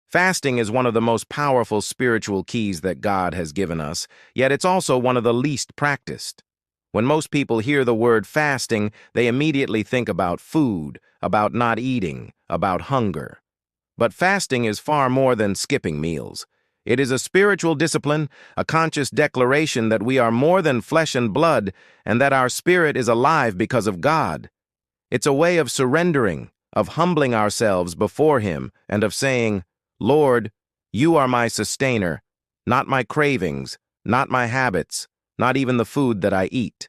Fasting is one of the most powerful spiritual keys that God has given us, yet it's also one of the least practiced. When most people hear the word fasting, they immediately think about food, about not eating, about hunger. But fasting is far more than skipping meals. It is a spiritual discipline, a conscious declaration that we are more than flesh and blood, and that our spirit is alive because of God. It's a way of surrendering, of humbling ourselves before Him, and of saying, Lord, you are my sustainer, not my cravings, not my habits, not even the food that I eat.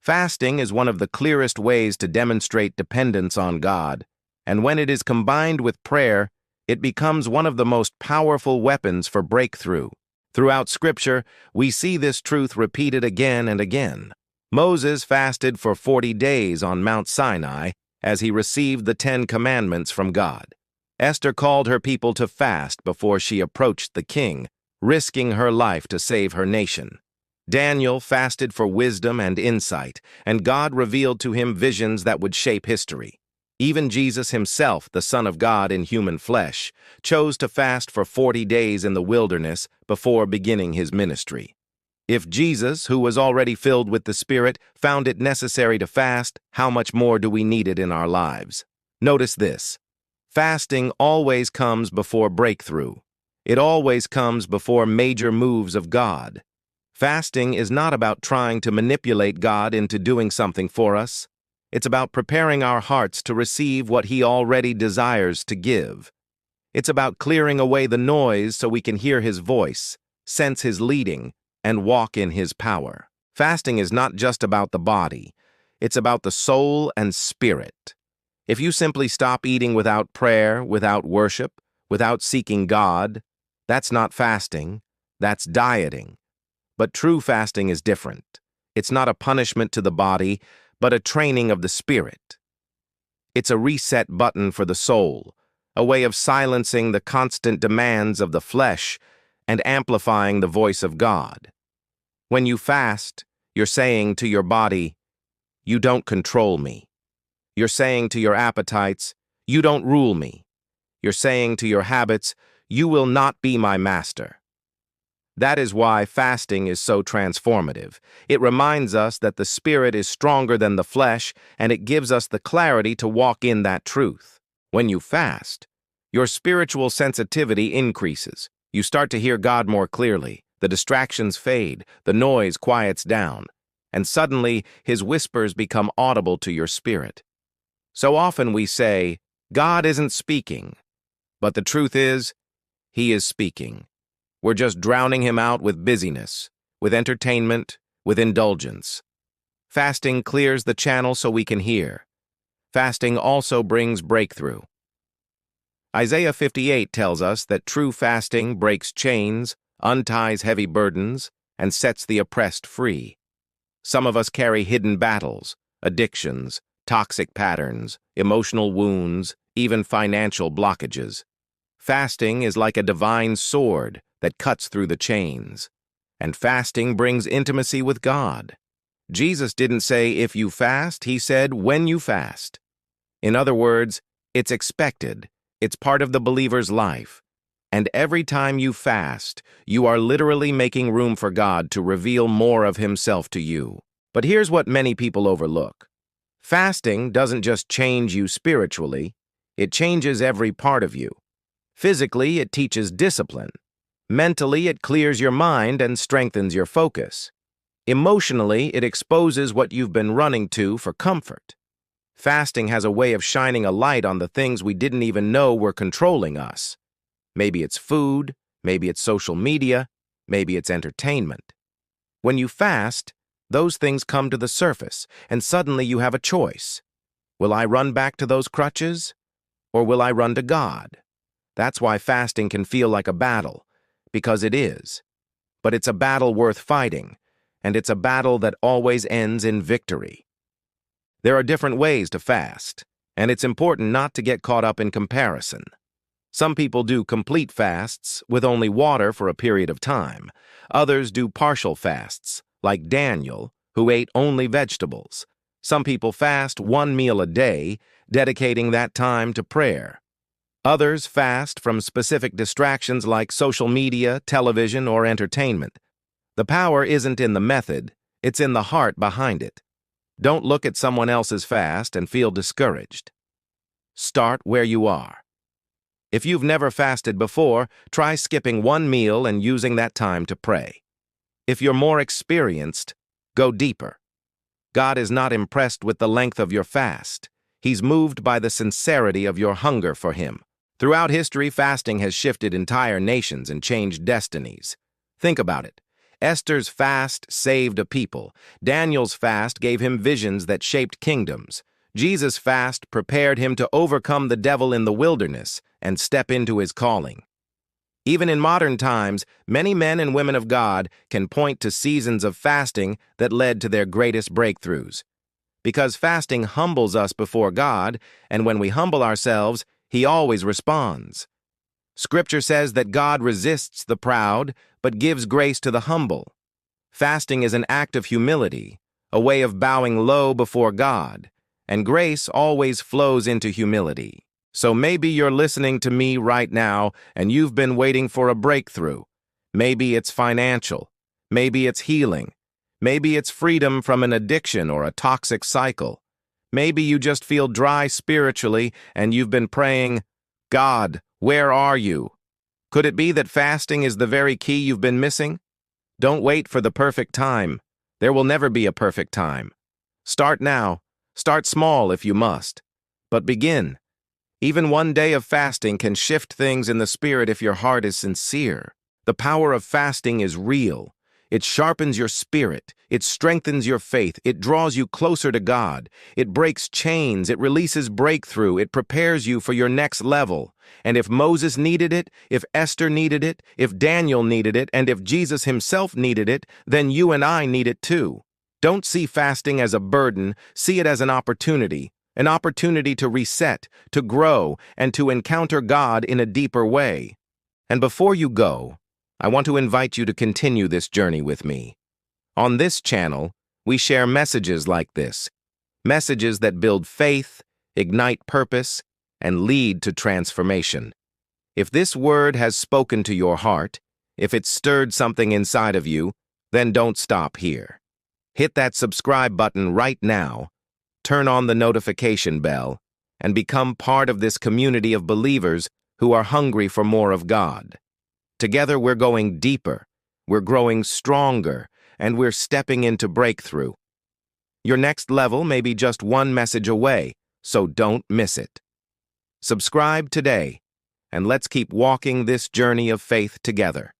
Fasting is one of the clearest ways to demonstrate dependence on God, and when it is combined with prayer, it becomes one of the most powerful weapons for breakthrough. Throughout Scripture, we see this truth repeated again and again. Moses fasted for 40 days on Mount Sinai as he received the 10 Commandments from God. Esther called her people to fast before she approached the king, risking her life to save her nation. Daniel fasted for wisdom and insight, and God revealed to him visions that would shape history. Even Jesus himself, the Son of God in human flesh, chose to fast for 40 days in the wilderness before beginning his ministry. If Jesus, who was already filled with the Spirit, found it necessary to fast, how much more do we need it in our lives? Notice this. Fasting always comes before breakthrough. It always comes before major moves of God. Fasting is not about trying to manipulate God into doing something for us. It's about preparing our hearts to receive what He already desires to give. It's about clearing away the noise so we can hear His voice, sense His leading, and walk in His power. Fasting is not just about the body. It's about the soul and spirit. If you simply stop eating without prayer, without worship, without seeking God, that's not fasting, that's dieting. But true fasting is different. It's not a punishment to the body, but a training of the spirit. It's a reset button for the soul, a way of silencing the constant demands of the flesh and amplifying the voice of God. When you fast, you're saying to your body, you don't control me. You're saying to your appetites, you don't rule me. You're saying to your habits, you will not be my master. That is why fasting is so transformative. It reminds us that the spirit is stronger than the flesh, and it gives us the clarity to walk in that truth. When you fast, your spiritual sensitivity increases. You start to hear God more clearly. The distractions fade, the noise quiets down, and suddenly His whispers become audible to your spirit. So often we say, God isn't speaking, but the truth is, He is speaking. We're just drowning Him out with busyness, with entertainment, with indulgence. Fasting clears the channel so we can hear. Fasting also brings breakthrough. Isaiah 58 tells us that true fasting breaks chains, unties heavy burdens, and sets the oppressed free. Some of us carry hidden battles, addictions, toxic patterns, emotional wounds, even financial blockages. Fasting is like a divine sword that cuts through the chains. And fasting brings intimacy with God. Jesus didn't say if you fast, He said when you fast. In other words, it's expected. It's part of the believer's life. And every time you fast, you are literally making room for God to reveal more of Himself to you. But here's what many people overlook. Fasting doesn't just change you spiritually, it changes every part of you. Physically, it teaches discipline. Mentally, it clears your mind and strengthens your focus. Emotionally, it exposes what you've been running to for comfort. Fasting has a way of shining a light on the things we didn't even know were controlling us. Maybe it's food, maybe it's social media, maybe it's entertainment. When you fast, those things come to the surface, and suddenly you have a choice. Will I run back to those crutches, or will I run to God? That's why fasting can feel like a battle, because it is. But it's a battle worth fighting, and it's a battle that always ends in victory. There are different ways to fast, and it's important not to get caught up in comparison. Some people do complete fasts with only water for a period of time. Others do partial fasts, like Daniel, who ate only vegetables. Some people fast one meal a day, dedicating that time to prayer. Others fast from specific distractions like social media, television, or entertainment. The power isn't in the method, it's in the heart behind it. Don't look at someone else's fast and feel discouraged. Start where you are. If you've never fasted before, try skipping one meal and using that time to pray. If you're more experienced, go deeper. God is not impressed with the length of your fast. He's moved by the sincerity of your hunger for Him. Throughout history, fasting has shifted entire nations and changed destinies. Think about it. Esther's fast saved a people. Daniel's fast gave him visions that shaped kingdoms. Jesus' fast prepared him to overcome the devil in the wilderness and step into his calling. Even in modern times, many men and women of God can point to seasons of fasting that led to their greatest breakthroughs. Because fasting humbles us before God, and when we humble ourselves, He always responds. Scripture says that God resists the proud, but gives grace to the humble. Fasting is an act of humility, a way of bowing low before God, and grace always flows into humility. So maybe you're listening to me right now, and you've been waiting for a breakthrough. Maybe it's financial. Maybe it's healing. Maybe it's freedom from an addiction or a toxic cycle. Maybe you just feel dry spiritually and you've been praying, God, where are you? Could it be that fasting is the very key you've been missing? Don't wait for the perfect time. There will never be a perfect time. Start now. Start small if you must. But begin. Even one day of fasting can shift things in the spirit if your heart is sincere. The power of fasting is real. It sharpens your spirit. It strengthens your faith. It draws you closer to God. It breaks chains. It releases breakthrough. It prepares you for your next level. And if Moses needed it, if Esther needed it, if Daniel needed it, and if Jesus Himself needed it, then you and I need it too. Don't see fasting as a burden. See it as an opportunity to reset, to grow, and to encounter God in a deeper way. And before you go, I want to invite you to continue this journey with me. On this channel, we share messages like this, messages that build faith, ignite purpose, and lead to transformation. If this word has spoken to your heart, if it stirred something inside of you, then don't stop here. Hit that subscribe button right now, turn on the notification bell, and become part of this community of believers who are hungry for more of God. Together we're going deeper, we're growing stronger, and we're stepping into breakthrough. Your next level may be just one message away, so don't miss it. Subscribe today, and let's keep walking this journey of faith together.